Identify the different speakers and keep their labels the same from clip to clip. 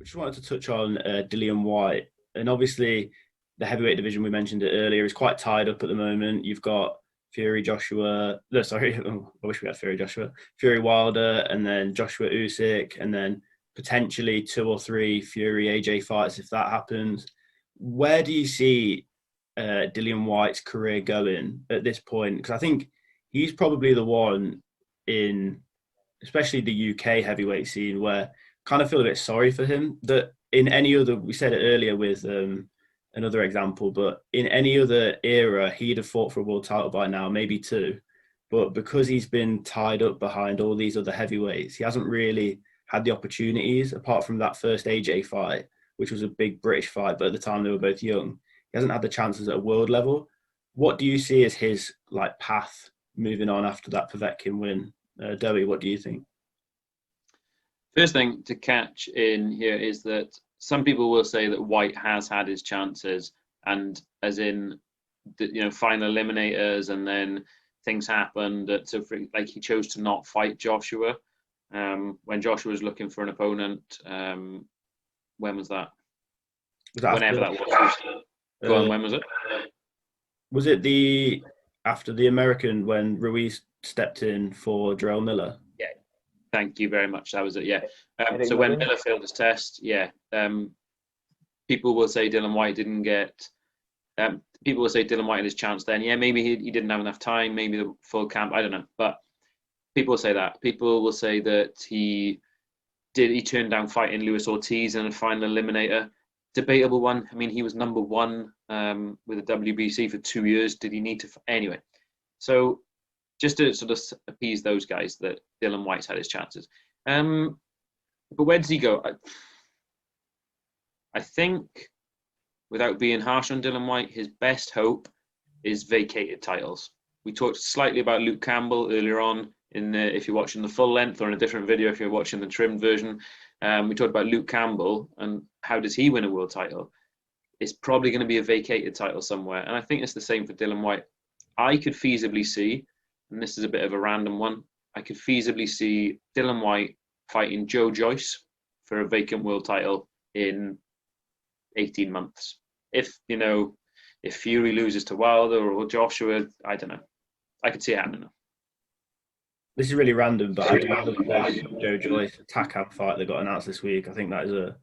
Speaker 1: just wanted to touch on Dillian Whyte, and obviously the heavyweight division we mentioned it earlier is quite tied up at the moment. You've got Fury Joshua, no, sorry, I wish we had Fury Joshua, Fury Wilder, and then Joshua Usyk, and then potentially 2 or 3 Fury AJ fights if that happens. Where do you see Dillian Whyte's career going at this point? Because I think he's probably the one in, especially the UK heavyweight scene, where I kind of feel a bit sorry for him. That in any other, we said it earlier with another example, but in any other era, he'd have fought for a world title by now, maybe 2. But because he's been tied up behind all these other heavyweights, he hasn't really had the opportunities, apart from that first AJ fight, which was a big British fight, but at the time they were both young. He hasn't had the chances at a world level. What do you see as his path moving on after that Povetkin win? Doey, what do you think?
Speaker 2: First thing to catch in here is that some people will say that Whyte has had his chances, and as in, final eliminators, and then things happened. So, he chose to not fight Joshua when Joshua was looking for an opponent. When was that? Whenever that was. Go on, when was it?
Speaker 1: Was it after the American when Ruiz stepped in for Jarrell Miller?
Speaker 2: Yeah, thank you very much. That was it. Yeah. So when Miller failed his test, people will say Dillian Whyte didn't get. People will say Dillian Whyte had his chance then. Yeah, maybe he didn't have enough time. Maybe the full camp. I don't know. But people will say that. People will say that he turned down fighting Luis Ortiz in a final eliminator. Debatable one. I mean, he was number 1 with the WBC for 2 years. Did he need to? Anyway, so just to sort of appease those guys, that Dillian Whyte's had his chances. But where does he go? I think, without being harsh on Dillian Whyte, his best hope is vacated titles. We talked slightly about Luke Campbell earlier on, if you're watching the full length, or in a different video if you're watching the trimmed version. We talked about Luke Campbell and how does he win a world title. It's probably going to be a vacated title somewhere. And I think it's the same for Dillian Whyte. I could feasibly see, and this is a bit of a random one, I could feasibly see Dillian Whyte fighting Joe Joyce for a vacant world title in 18 months. If Fury loses to Wilder or Joshua, I don't know. I could see it happening.
Speaker 1: This is really random, but I do love the Joe Joyce Takam fight that got announced this week. I think that is a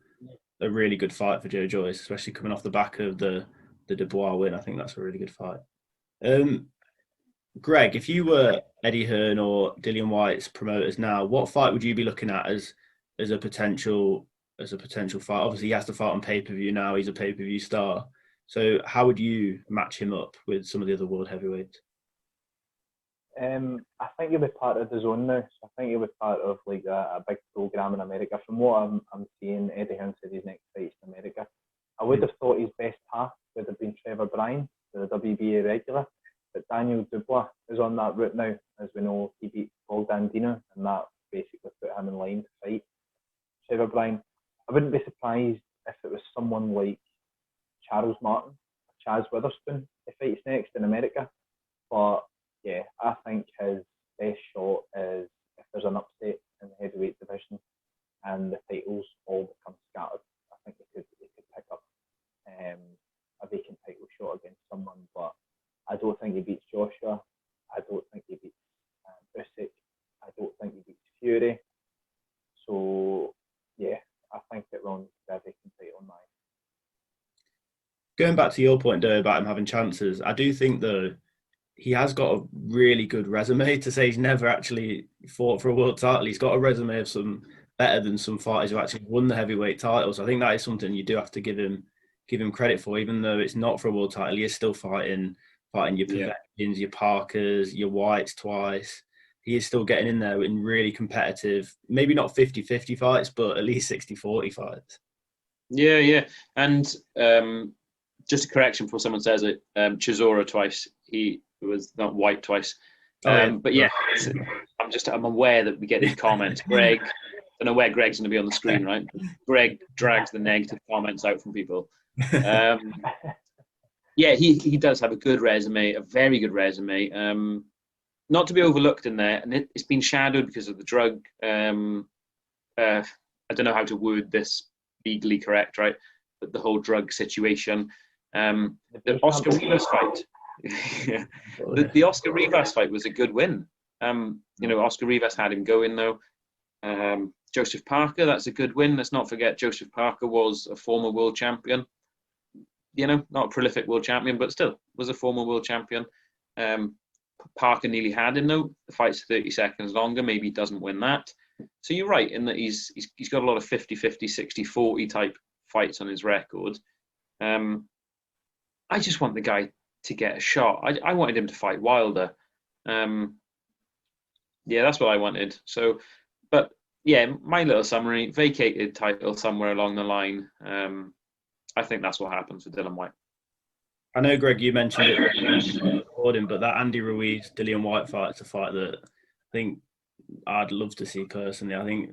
Speaker 1: really good fight for Joe Joyce, especially coming off the back of the Dubois win. I think that's a really good fight. Greg, if you were Eddie Hearn or Dillian Whyte's promoters now, what fight would you be looking at as a potential fight? Obviously, he has to fight on pay-per-view now. He's a pay-per-view star. So how would you match him up with some of the other world heavyweights?
Speaker 3: I think he'll be part of the zone now. So I think he'll be part of a big program in America. From what I'm seeing, Eddie Hearn said his next fight's in America. I would have thought his best path would have been Trevor Bryan, the WBA regular, but Daniel Dubois is on that route now. As we know, he beat Paul Dandino, and that basically put him in line to fight Trevor Bryan. I wouldn't be surprised if it was someone like Charles Martin, Chaz Witherspoon, who fights next in America. But yeah, I think his best shot is if there's an upset in the heavyweight division and the titles all become scattered. I think he could pick up a vacant title shot against someone, but I don't think he beats Joshua. I don't think he beats Usyk. I don't think he beats Fury. So yeah, I think it will be a vacant title now.
Speaker 1: Going back to your point, though, about him having chances, I do think, though, he has got a really good resume. To say he's never actually fought for a world title, he's got a resume of some better than some fighters who actually won the heavyweight title. So I think that is something you do have to give him credit for, even though it's not for a world title. He is still fighting your Povetkins, your Parkers, your Whites twice. He is still getting in there in really competitive, maybe not 50-50 fights, but at least 60-40 fights. Yeah.
Speaker 2: And just a correction before someone says it, Chisora twice. He was not White twice. But yeah, I'm aware that we get these comments. Greg, I don't know where Greg's going to be on the screen, right? Greg drags the negative comments out from people. Yeah, he does have a good resume, a very good resume. Not to be overlooked in there, and it's been shadowed because of the drug. I don't know how to word this legally correct, right? But the whole drug situation, the Oscar Rivas fight, yeah, the Oscar Rivas fight was a good win. Oscar Rivas had him going though. Joseph Parker, that's a good win. Let's not forget Joseph Parker was a former world champion. Not a prolific world champion, but still was a former world champion. Parker nearly had him though. The fight's 30 seconds longer. Maybe he doesn't win that. So you're right in that he's got a lot of 50-50, 60-40 type fights on his record. I just want the guy to get a shot. I wanted him to fight Wilder. That's what I wanted. So, but yeah, my little summary: vacated title somewhere along the line. I think that's what happens with Dillian Whyte.
Speaker 1: I know, Greg, you mentioned it recording, but that Andy Ruiz, Dillian Whyte fight is a fight that I think I'd love to see personally. I think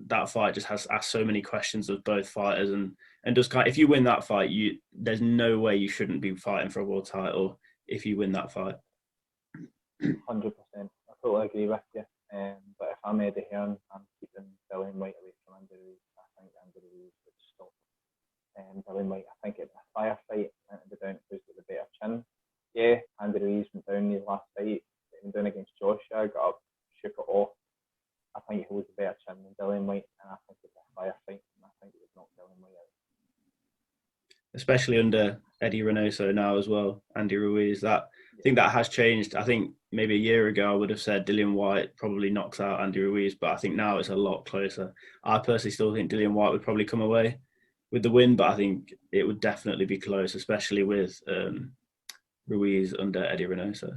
Speaker 1: that fight just has asked so many questions of both fighters, and just if you win that fight, there's no way you shouldn't be fighting for a world title if you win that fight.
Speaker 3: 100%. I totally agree with you. But if I'm Eddie Hearn, I'm keeping Dillian Whyte away from Andy Ruiz. I think Andy Ruiz would stop Dillian Whyte. I think it's a firefight. It would be down to who's got the better chin. Yeah, Andy Ruiz went down in his last fight. He went down against Joshua, got up, shook it off. I think he holds a better chin than Dillian Whyte, and I think it's a firefight, and I think it would knock Dillian Whyte out.
Speaker 1: Especially under Eddie Reynoso now as well, Andy Ruiz. I think that has changed. I think maybe a year ago I would have said Dillian Whyte probably knocks out Andy Ruiz, but I think now it's a lot closer. I personally still think Dillian Whyte would probably come away with the win, but I think it would definitely be close, especially with Ruiz under Eddie Reynoso.